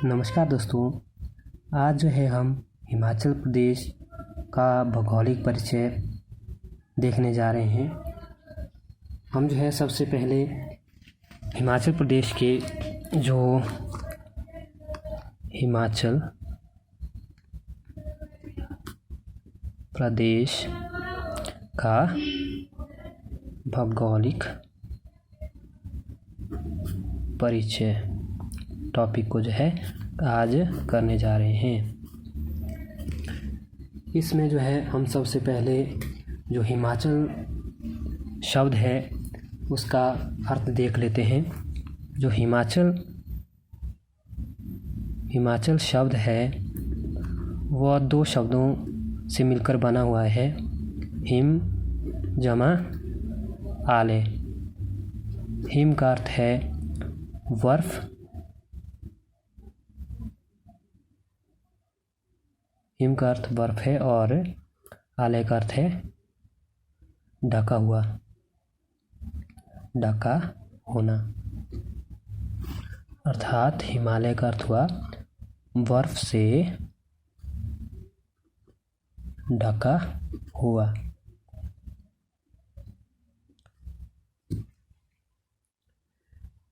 नमस्कार दोस्तों। आज जो है हम हिमाचल प्रदेश का भौगोलिक परिचय देखने जा रहे हैं। हम जो है सबसे पहले हिमाचल प्रदेश के जो हिमाचल प्रदेश का भौगोलिक परिचय टॉपिक को जो है आज करने जा रहे हैं। इसमें जो है हम सबसे पहले जो हिमाचल शब्द है उसका अर्थ देख लेते हैं। जो हिमाचल शब्द है वह दो शब्दों से मिलकर बना हुआ है, हिम जमा आले। हिम का अर्थ है बर्फ, हिम का अर्थ बर्फ है और आले का अर्थ है ढका हुआ, ढका होना। अर्थात हिमालय का अर्थ हुआ बर्फ से ढका हुआ।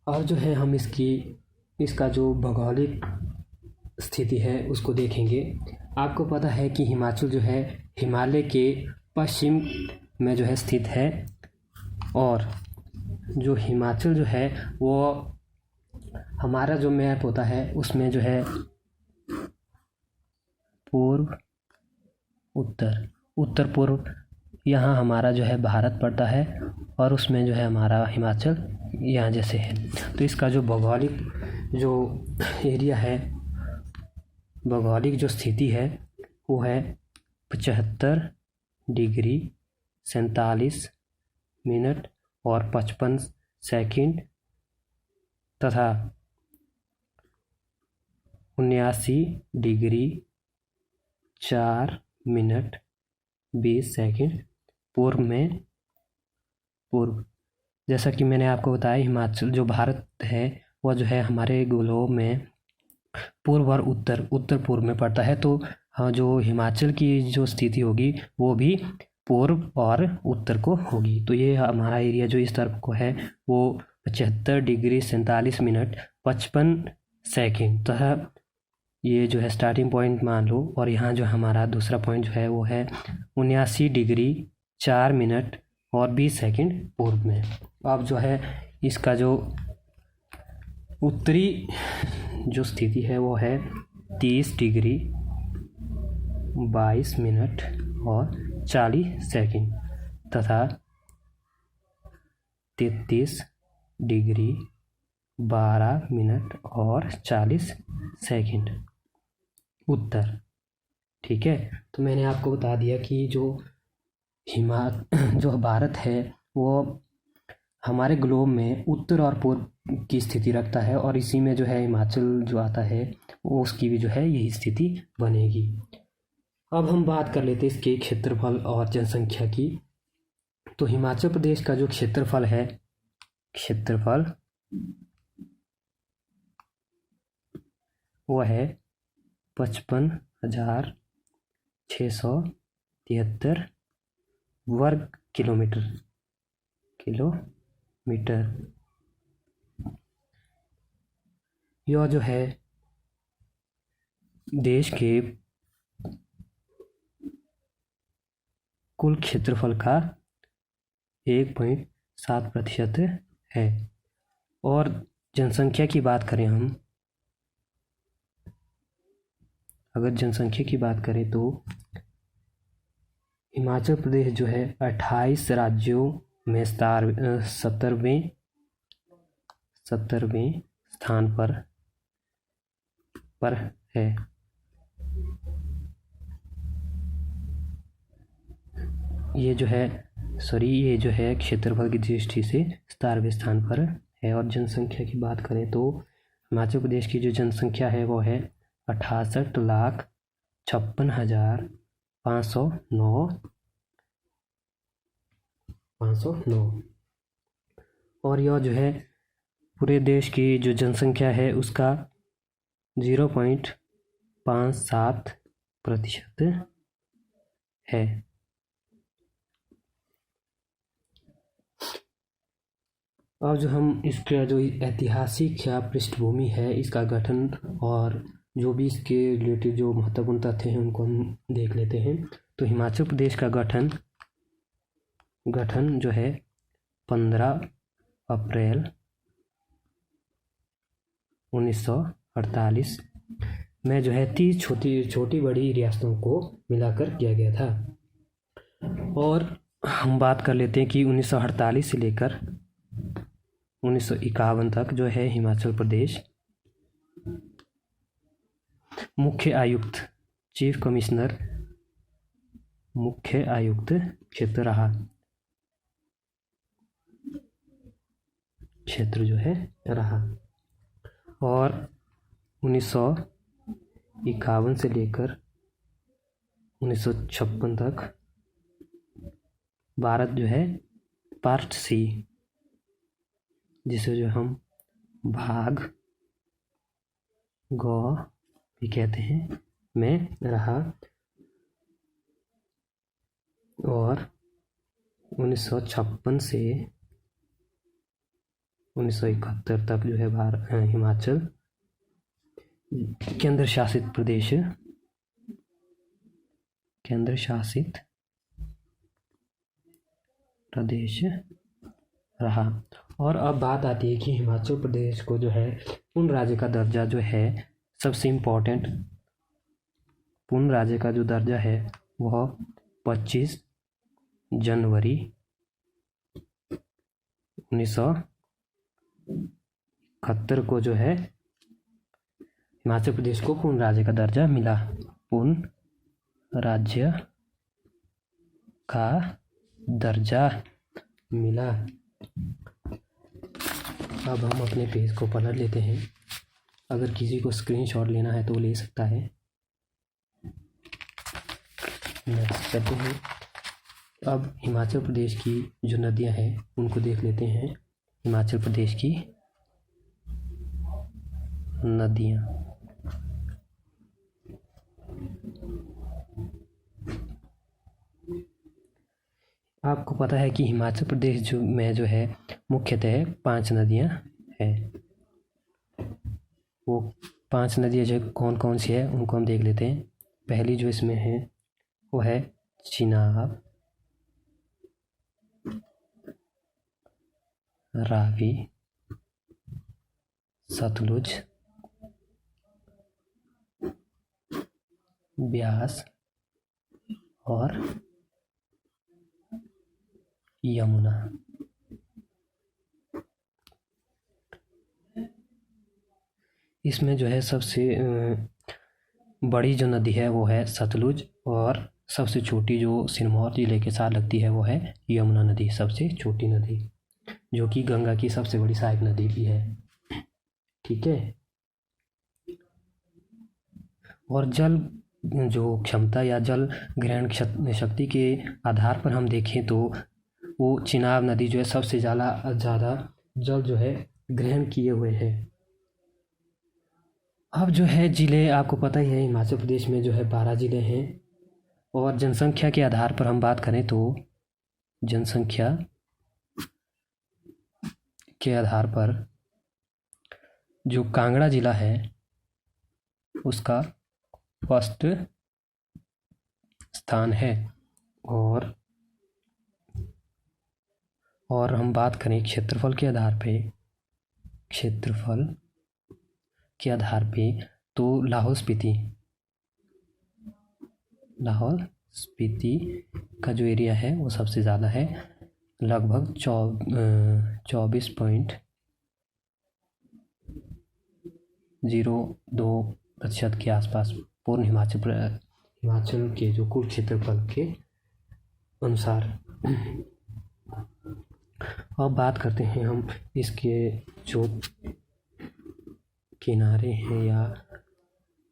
और जो है हम इसका जो भौगोलिक स्थिति है उसको देखेंगे। आपको पता है कि हिमाचल जो है हिमालय के पश्चिम में जो है स्थित है और जो हिमाचल जो है वो हमारा जो मैप होता है उसमें जो है पूर्व उत्तर पूर्व यहाँ हमारा जो है भारत पड़ता है और उसमें जो है हमारा हिमाचल यहाँ जैसे है। तो इसका जो भौगोलिक जो एरिया है, भौगोलिक जो स्थिति है वो है 75 डिग्री 47 मिनट और 55 सेकंड तथा 79 डिग्री 4 मिनट 20 सेकंड पूर्व। जैसा कि मैंने आपको बताया, हिमाचल जो भारत है वह जो है हमारे ग्लोब में पूर्व और उत्तर पूर्व में पड़ता है। तो जो हिमाचल की जो स्थिति होगी वो भी पूर्व और उत्तर को होगी। तो ये हमारा एरिया जो इस तरफ को है वो 75 डिग्री 47 मिनट 55 सेकंड तथा ये जो है स्टार्टिंग पॉइंट मान लो। और यहाँ जो हमारा दूसरा पॉइंट जो है वो है 79 डिग्री 4 मिनट और 20 सेकंड पूर्व में। अब जो है इसका जो उत्तरी जो स्थिति है वो है 30 डिग्री 22 मिनट और 40 सेकंड तथा 33 डिग्री 12 मिनट और 40 सेकंड उत्तर। ठीक है, तो मैंने आपको बता दिया कि जो भारत है वो हमारे ग्लोब में उत्तर और पूर्व की स्थिति रखता है और इसी में जो है हिमाचल जो आता है वो उसकी भी जो है यही स्थिति बनेगी। अब हम बात कर लेते हैं इसके क्षेत्रफल और जनसंख्या की। तो हिमाचल प्रदेश का जो क्षेत्रफल है, वो है 55,673 वर्ग किलोमीटर। यह जो है देश के कुल क्षेत्रफल का 1.7% है। और जनसंख्या की बात करें हम, अगर जनसंख्या की बात करें तो हिमाचल प्रदेश जो है 28 राज्यों में 17वें स्थान पर है। ये जो है क्षेत्रफल की दृष्टि से 17वें स्थान पर है। और जनसंख्या की बात करें तो हिमाचल प्रदेश की जो जनसंख्या है वो है 68,56,509। और यह जो है पूरे देश की जो जनसंख्या है उसका 0.57% है। अब जो हम इसका जो ऐतिहासिक या पृष्ठभूमि है, इसका गठन और जो भी इसके रिलेटेड जो महत्वपूर्ण तथ्य हैं उनको हम देख लेते हैं। तो हिमाचल प्रदेश का गठन जो है 15 अप्रैल 1948 में जो है 30 छोटी बड़ी रियासतों को मिलाकर किया गया था। और हम बात कर लेते हैं कि 1948 से लेकर 1951 तक जो है हिमाचल प्रदेश मुख्य आयुक्त चीफ कमिश्नर मुख्य आयुक्त क्षेत्र रहा। और 1951 से लेकर 1956 तक भारत जो है पार्ट सी, जिसे जो हम भाग गौ भी कहते हैं, में रहा। और 1956 से 1971 तक जो है हिमाचल केंद्र शासित प्रदेश रहा। और अब बात आती है कि हिमाचल प्रदेश को जो है पूर्ण राज्य का दर्जा जो है, सबसे इम्पोर्टेंट पूर्ण राज्य का जो दर्जा है वह 25 जनवरी 1971 को जो है हिमाचल प्रदेश को पूर्ण राज्य का दर्जा मिला। पूर्ण राज्य का दर्जा मिला। अब हम अपने पेज को पलट लेते हैं। अगर किसी को स्क्रीनशॉट लेना है तो ले सकता है। नेक्स्ट करते हैं। अब हिमाचल प्रदेश की जो नदियां हैं उनको देख लेते हैं। हिमाचल प्रदेश की नदियां, आपको पता है कि हिमाचल प्रदेश में जो है मुख्यतः 5 नदियां हैं। वो 5 नदियां जो कौन कौन सी है उनको हम देख लेते हैं। पहली जो इसमें है वो है चिनाब, रावी, सतलुज, ब्यास और यमुना। इसमें जो है सबसे बड़ी जो नदी है वो है सतलुज, और सबसे छोटी जो सिरमौर जिले के साथ लगती है वो है यमुना नदी, सबसे छोटी नदी, जो कि गंगा की सबसे बड़ी सहायक नदी भी है। ठीक है। और जल जो क्षमता या जल ग्रहण शक्ति के आधार पर हम देखें तो वो चिनाब नदी जो है सबसे ज़्यादा जल जो है ग्रहण किए हुए हैं। अब जो है जिले, आपको पता ही है हिमाचल प्रदेश में जो है 12 जिले हैं। और जनसंख्या के आधार पर हम बात करें तो जनसंख्या के आधार पर जो कांगड़ा जिला है उसका फर्स्ट स्थान है। और हम बात करें क्षेत्रफल के आधार पे तो लाहौल स्पीति का जो एरिया है वो सबसे ज़्यादा है, लगभग 24.02% के आसपास पूर्ण हिमाचल के जो कुल क्षेत्रफल के अनुसार। अब बात करते हैं हम इसके जो किनारे हैं या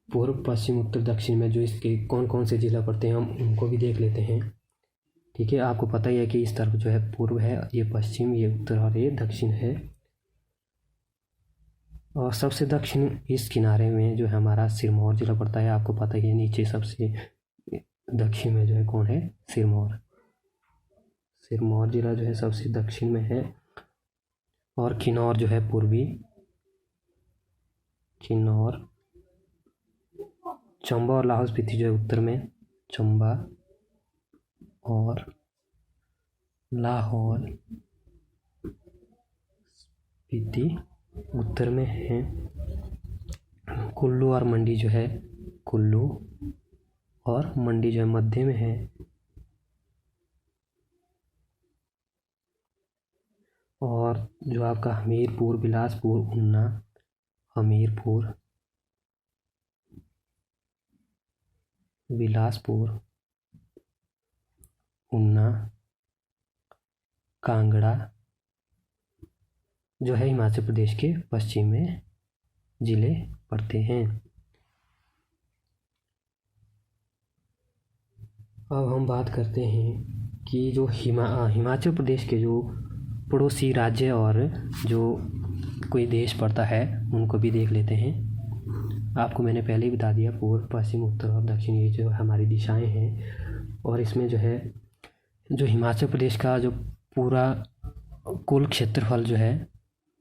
पूर्व, पश्चिम, उत्तर, दक्षिण में जो इसके कौन कौन से जिला पड़ते हैं हम उनको भी देख लेते हैं। ठीक है। आपको पता ही है कि इस तरफ जो है पूर्व है, ये पश्चिम, ये उत्तर और ये दक्षिण है। और सबसे दक्षिण इस किनारे में जो है हमारा सिरमौर जिला पड़ता है। आपको पता ही है, नीचे सबसे दक्षिण में जो है कौन है, सिरमौर। सिरमौर जिला जो है सबसे दक्षिण में है। और किन्नौर जो है पूर्वी, किन्नौर। चंबा और लाहौल स्पीति जो है उत्तर में, चंबा और लाहौल स्पीति उत्तर में है। कुल्लू और मंडी जो है, कुल्लू और मंडी जो है मध्य में है। और जो आपका हमीरपुर, बिलासपुर, ऊना, हमीरपुर, बिलासपुर, ऊना, कांगड़ा जो है हिमाचल प्रदेश के पश्चिम में जिले पड़ते हैं। अब हम बात करते हैं कि जो हिमाचल प्रदेश के जो पड़ोसी राज्य और जो कोई देश पड़ता है उनको भी देख लेते हैं। आपको मैंने पहले ही बता दिया, पूर्व, पश्चिम, उत्तर और दक्षिण ये जो हमारी दिशाएं हैं। और इसमें जो है जो हिमाचल प्रदेश का जो पूरा कुल क्षेत्रफल जो है,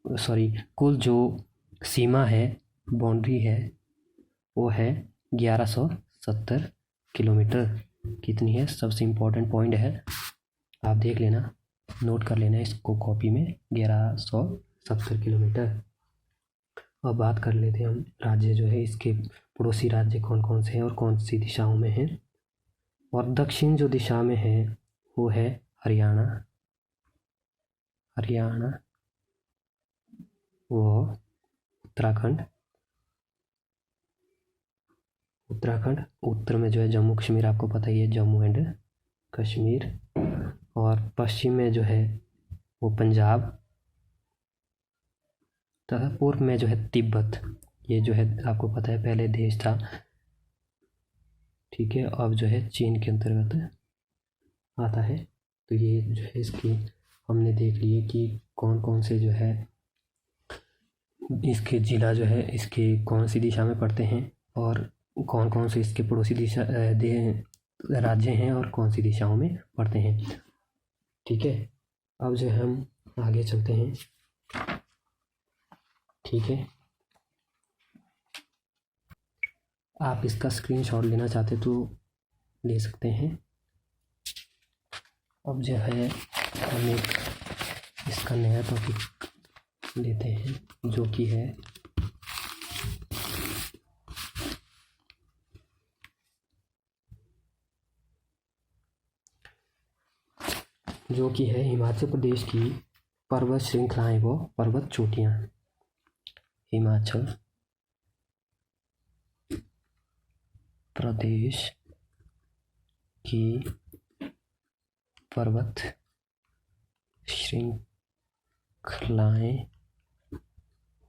कुल जो सीमा है, बाउंड्री है, वो है 1170 किलोमीटर। कितनी है, सबसे इम्पोर्टेंट पॉइंट है, आप देख लेना, नोट कर लेना इसको कॉपी में, 1170 किलोमीटर। अब बात कर लेते हैं हम राज्य जो है, इसके पड़ोसी राज्य कौन कौन से हैं और कौन सी दिशाओं में हैं। और दक्षिण जो दिशा में है वो है हरियाणा, हरियाणा व उत्तराखंड, उत्तराखंड। उत्तर में जो है जम्मू कश्मीर, आपको पता ही है, जम्मू एंड कश्मीर। और पश्चिम में जो है वो पंजाब, तथा पूर्व में जो है तिब्बत। ये जो है आपको पता है पहले देश था, ठीक है, अब जो है चीन के अंतर्गत आता है। तो ये जो है इसकी हमने देख लिए कि कौन कौन से जो है इसके ज़िला जो है इसके कौन सी दिशा में पड़ते हैं और कौन कौन से इसके पड़ोसी दिशा राज्य हैं और कौन सी दिशाओं में पड़ते हैं, ठीक है। अब जो है हम आगे चलते हैं, ठीक है। आप इसका स्क्रीनशॉट लेना चाहते तो ले सकते हैं। अब जो है हम एक इसका नया टॉपिक लेते हैं जो कि है हिमाचल प्रदेश की पर्वत श्रृंखलाएं व पर्वत चोटियां। हिमाचल प्रदेश की पर्वत श्रृंखलाएं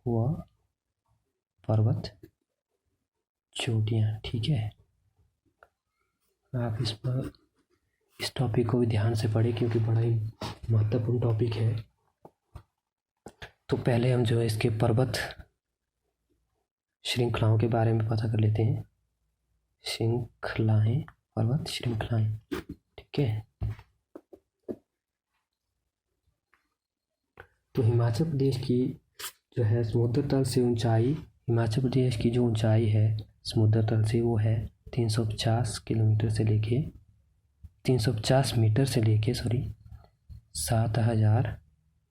व पर्वत चोटियां, ठीक है। आप इस टॉपिक को भी ध्यान से पढ़ें क्योंकि बड़ा ही महत्वपूर्ण टॉपिक है। तो पहले हम जो है इसके पर्वत श्रृंखलाओं के बारे में पता कर लेते हैं। श्रृंखलाएं, पर्वत श्रृंखलाएं, ठीक है। तो हिमाचल प्रदेश की जो है समुद्र तल से ऊंचाई, हिमाचल प्रदेश की जो ऊंचाई है समुद्र तल से वो है 350 किलोमीटर से लेके 350 मीटर से लेके 7000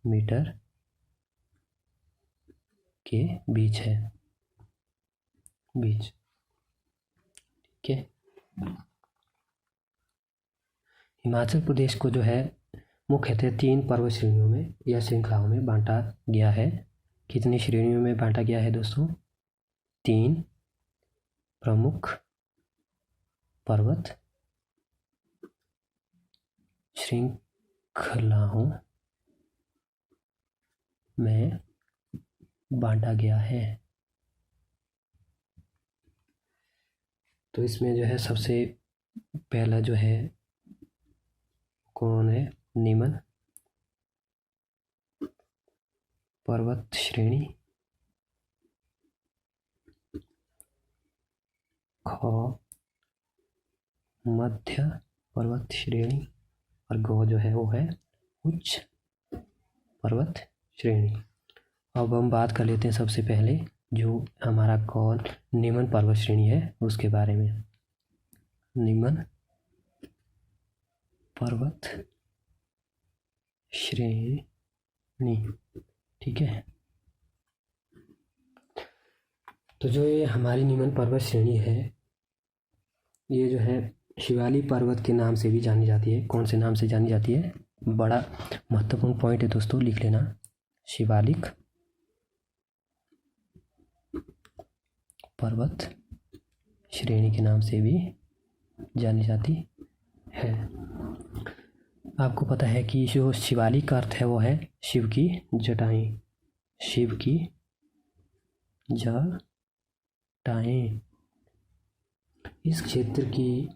मीटर के बीच है, ठीक है। हिमाचल प्रदेश को जो है मुख्यतः 3 पर्वत श्रेणियों में या श्रृंखलाओं में बांटा गया है। कितनी श्रेणियों में बांटा गया है दोस्तों? 3 प्रमुख पर्वत श्रृंखलाओं में बांटा गया है। तो इसमें जो है सबसे पहला जो है कौन है? निम्न पर्वत श्रेणी, ख मध्य पर्वत श्रेणी और ग जो है वो है उच्च पर्वत श्रेणी। अब हम बात कर लेते हैं सबसे पहले जो हमारा कौन निम्न पर्वत श्रेणी है उसके बारे में। निम्न पर्वत श्रेणी, ठीक है। तो जो ये हमारी निम्न पर्वत श्रेणी है ये जो है शिवालिक पर्वत के नाम से भी जानी जाती है। कौन से नाम से जानी जाती है? बड़ा महत्वपूर्ण पॉइंट है दोस्तों, लिख लेना। शिवालिक पर्वत श्रेणी के नाम से भी जानी जाती है। आपको पता है कि जो शिवालिक का अर्थ है वो है शिव की जटाएं। शिव की जटाएं। इस क्षेत्र की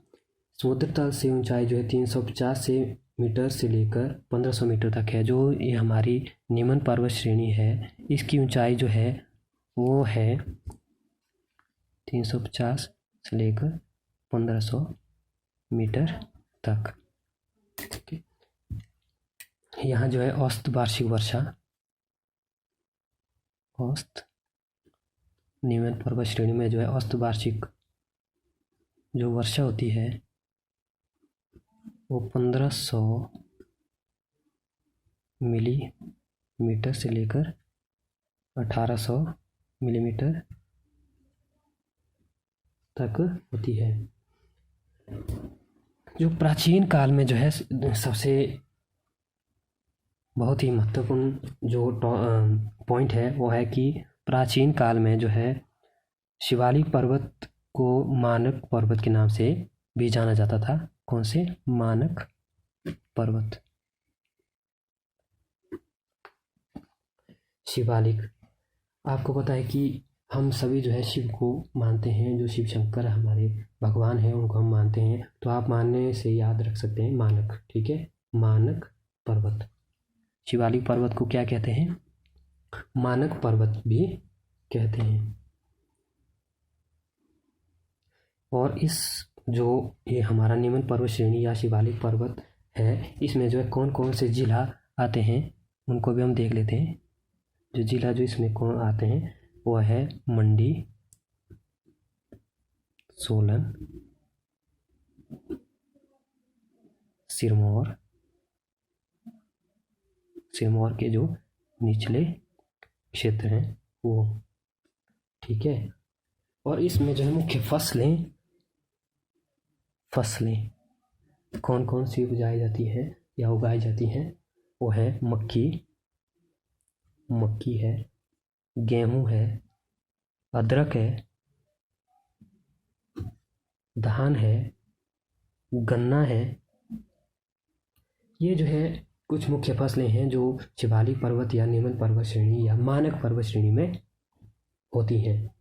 समुद्र तल से ऊंचाई जो है 350 मीटर से लेकर 1500 मीटर तक है। जो ये हमारी निम्न पर्वत श्रेणी है इसकी ऊंचाई जो है वो है 350 से लेकर 1500 मीटर तक। यहाँ जो है औसत वार्षिक वर्षा, औसत निम्न पर्वत श्रेणी में जो है औसत वार्षिक जो वर्षा होती है वो 1500 मिलीमीटर से लेकर 1800 मिलीमीटर तक होती है। जो प्राचीन काल में जो है सबसे बहुत ही महत्वपूर्ण जो पॉइंट है वो है कि प्राचीन काल में जो है शिवालिक पर्वत को मानक पर्वत के नाम से भी जाना जाता था। कौन से? मानक पर्वत। शिवालिक, आपको पता है कि हम सभी जो है शिव को मानते हैं। जो शिव शंकर हमारे भगवान हैं उनको हम मानते हैं। तो आप मानने से याद रख सकते हैं मानक, ठीक है। मानक पर्वत। शिवालिक पर्वत को क्या कहते हैं? मानक पर्वत भी कहते हैं। और इस जो ये हमारा निम्न पर्वत श्रेणी या शिवालिक पर्वत है इसमें जो है कौन कौन से जिला आते हैं उनको भी हम देख लेते हैं। जो जिला जो इसमें कौन आते हैं वो है मंडी, सोलन, सिरमौर। सिरमौर के जो निचले क्षेत्र हैं वो, ठीक है। और इसमें जो है मुख्य फसलें कौन कौन सी उगाई जाती है या उगाई जाती हैं वो है मक्की है, गेहूं है, अदरक है, धान है, गन्ना है। ये जो है कुछ मुख्य फसलें हैं जो शिवालिक पर्वत या निम्न पर्वत श्रेणी या मानक पर्वत श्रेणी में होती हैं।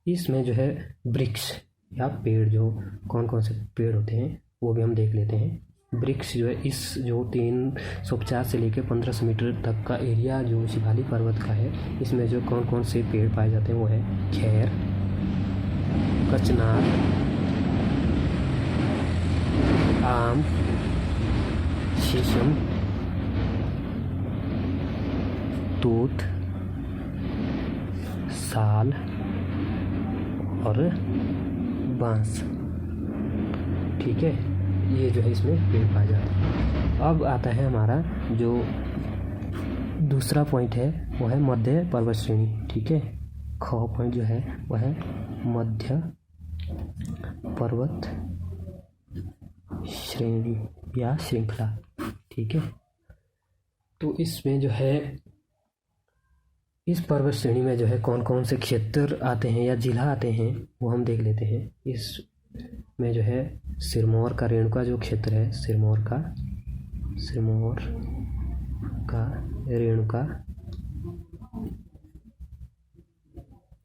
इसमें जो है वृक्ष या पेड़ जो कौन कौन से पेड़ होते हैं वो भी हम देख लेते हैं। वृक्ष जो है इस जो 350 से लेकर 1500 मीटर तक का एरिया जो शिवालिक पर्वत का है इसमें जो कौन कौन से पेड़ पाए जाते हैं वो है खैर, कचनार, आम, शीशम, तूत, साल और बांस, ठीक है। ये जो है इसमें पेड़ पाए जाते हैं। अब आता है हमारा जो दूसरा पॉइंट है वो है मध्य पर्वत श्रेणी, ठीक है। ख पॉइंट जो है वह है मध्य पर्वत श्रेणी या श्रृंखला, ठीक है। तो इसमें जो है इस पर्वत श्रेणी में जो है कौन कौन से क्षेत्र आते हैं या जिला आते हैं वो हम देख लेते हैं। इसमें जो है सिरमौर का रेणुका जो क्षेत्र है, सिरमौर का रेणुका,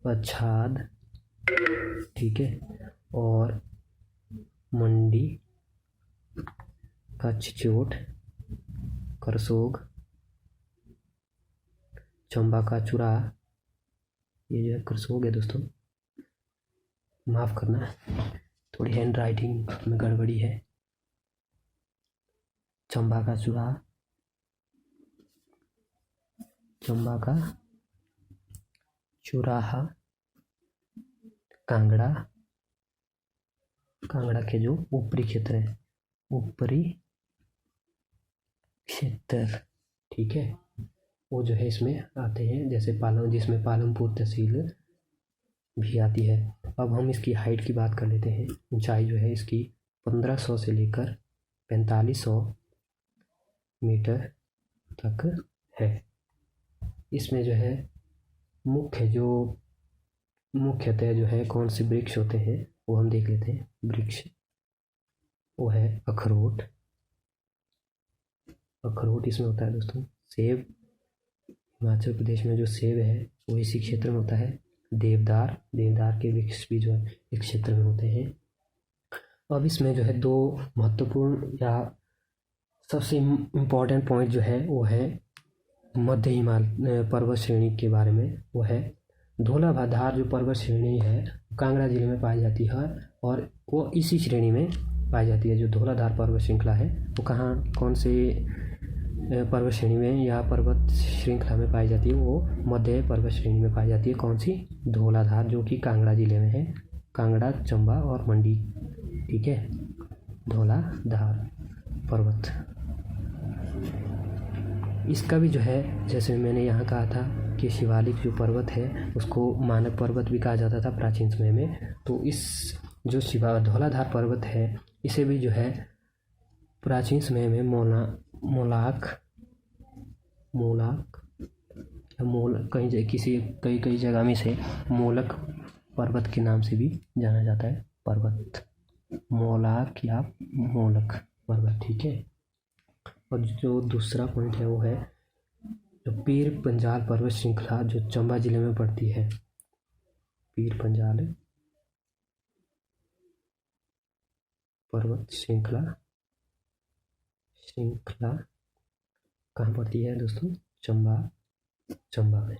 पच्छाद, ठीक है, और मंडी का चिचोट, करसोग, चंबा का चुरा, ये जो है कुछ हो गया दोस्तों, माफ़ करना, थोड़ी हैंड राइटिंग में गड़बड़ी है। चंबा का चूड़ा, चंबा का चौराहा, कांगड़ा, कांगड़ा के जो ऊपरी क्षेत्र है, ऊपरी क्षेत्र, ठीक है, वो जो है इसमें आते हैं, जैसे जिसमें पालमपुर तहसील भी आती है। अब हम इसकी हाइट की बात कर लेते हैं। ऊंचाई जो है इसकी 1500 से लेकर 4500 मीटर तक है। इसमें जो है मुख्यतः जो है कौन से वृक्ष होते हैं वो हम देख लेते हैं। वृक्ष वो है अखरोट, अखरोट इसमें होता है दोस्तों। सेब, हिमाचल प्रदेश में जो सेब है वो इसी क्षेत्र में होता है। देवदार, देवदार के वृक्ष भी जो है इस क्षेत्र में होते हैं। अब इसमें जो है दो महत्वपूर्ण या सबसे इम्पोर्टेंट पॉइंट जो है वो है मध्य हिमालय पर्वत श्रेणी के बारे में। वो है धौलाधार जो पर्वत श्रेणी है कांगड़ा जिले में पाई जाती है, और वो इसी श्रेणी में पाई जाती है। जो धौलाधार पर्वत श्रृंखला है वो कौन से पर्वत श्रेणी में या पर्वत श्रृंखला में पाई जाती है? वो मध्य पर्वत श्रेणी में पाई जाती है। कौन सी? धौलाधार, जो कि कांगड़ा जिले में है। कांगड़ा, चंबा और मंडी, ठीक है, धौलाधार पर्वत। इसका भी जो है, जैसे मैंने यहाँ कहा था कि शिवालिक जो पर्वत है उसको मानक पर्वत भी कहा जाता था प्राचीन समय में। तो इस जो धौलाधार पर्वत है इसे भी जो है प्राचीन समय में कई जगह में से मोलक पर्वत के नाम से भी जाना जाता है। पर्वत मोलाक या मोलक पर्वत, ठीक है। और जो दूसरा पॉइंट है वो है जो पीर पंजाल पर्वत श्रृंखला जो चंबा जिले में पड़ती है। पीर पंजाल पर्वत श्रृंखला कहाँ पड़ती है दोस्तों? चंबा में,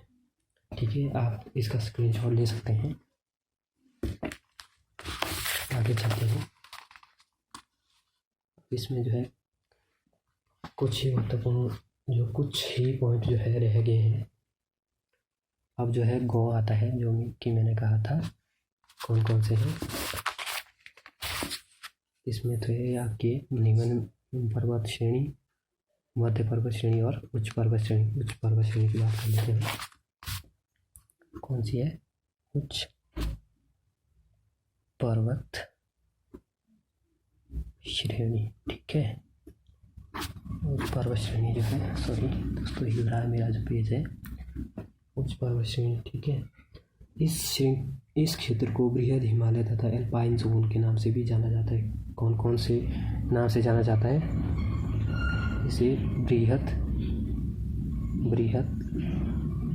ठीक है। आप इसका स्क्रीनशॉट ले सकते हैं। आगे चलते हैं। इसमें जो है कुछ ही महत्वपूर्ण कुछ ही पॉइंट जो है रह गए हैं। अब जो है गो आता है, जो कि मैंने कहा था कौन कौन से हैं। इसमें तो है आपके निम्न पर्वत श्रेणी, मध्य पर्वत श्रेणी और उच्च पर्वत श्रेणी। उच्च पर्वत श्रेणी की बात कर लेते हैं। कौन सी है? उच्च पर्वत श्रेणी, ठीक है। उच्च पर्वत श्रेणी जो है, सॉरी दोस्तों हिल रहा है मेरा जो पेज है। उच्च पर्वत श्रेणी, ठीक है। इस क्षेत्र को बृहद हिमालय तथा एल्पाइन जोन के नाम से भी जाना जाता है। कौन कौन से नाम से जाना जाता है इसे? बृहद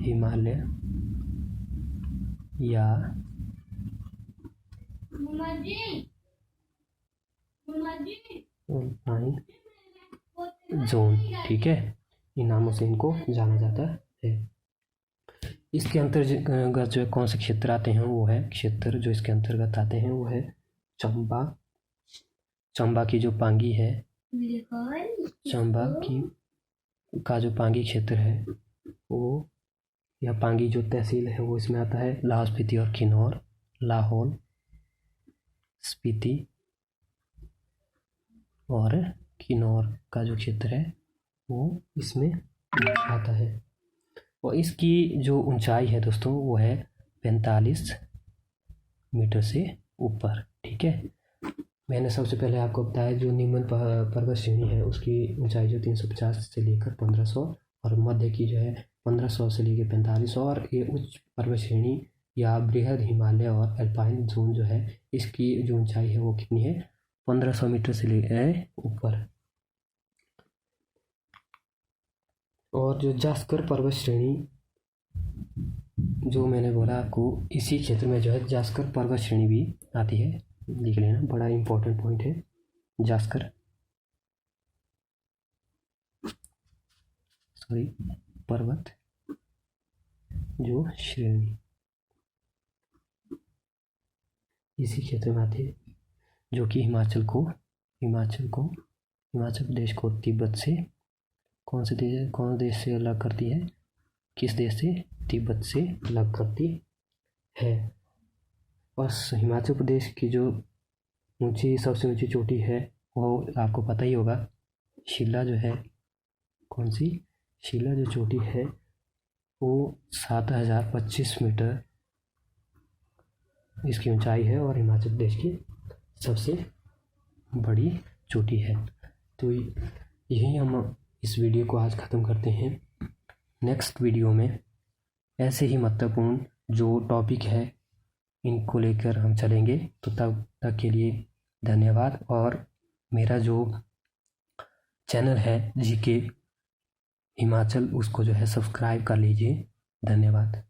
हिमालय या एल्पाइन जोन, ठीक है। इन नामों से इनको जाना जाता है। इसके अंतर्गत जो कौन से क्षेत्र आते हैं वो है क्षेत्र जो इसके अंतर्गत आते हैं वो है चंबा की जो पांगी है, चंबा की का जो पांगी क्षेत्र है वो, या पांगी जो तहसील है वो इसमें आता है। लाहौल स्पीति और किन्नौर, लाहौल स्पीति और किन्नौर का जो क्षेत्र है वो इसमें आता है। और इसकी जो ऊंचाई है दोस्तों वो है 45 मीटर से ऊपर, ठीक है। मैंने सबसे पहले आपको बताया जो निम्न पर्वत श्रेणी है उसकी ऊंचाई जो 350 से लेकर 1500 और मध्य की जो है 1500 से लेकर 4500, और ये उच्च पर्वत श्रेणी या बृहद हिमालय और अल्पाइन जोन जो है इसकी जो ऊंचाई है वो कितनी है? 1500 मीटर से लेकर ऊपर। और जो जास्कर पर्वत श्रेणी जो मैंने बोला आपको, इसी क्षेत्र में जो है जास्कर पर्वत श्रेणी भी आती है। लिख लेना, बड़ा इंपॉर्टेंट पॉइंट है। जास्कर पर्वत जो श्रेणी, इसी क्षेत्र में आती है, जो कि हिमाचल प्रदेश को तिब्बत से कौन देश से अलग करती है, किस देश से? तिब्बत से अलग करती है। और हिमाचल प्रदेश की जो सबसे ऊंची चोटी है वो आपको पता ही होगा, शिला जो है, कौन सी? शिला जो चोटी है वो 7025 मीटर इसकी ऊंचाई है और हिमाचल प्रदेश की सबसे बड़ी चोटी है। तो यही हम इस वीडियो को आज ख़त्म करते हैं। नेक्स्ट वीडियो में ऐसे ही महत्वपूर्ण जो टॉपिक है इनको लेकर हम चलेंगे। तो तब तक के लिए धन्यवाद। और मेरा जो चैनल है जीके हिमाचल, उसको जो है सब्सक्राइब कर लीजिए। धन्यवाद।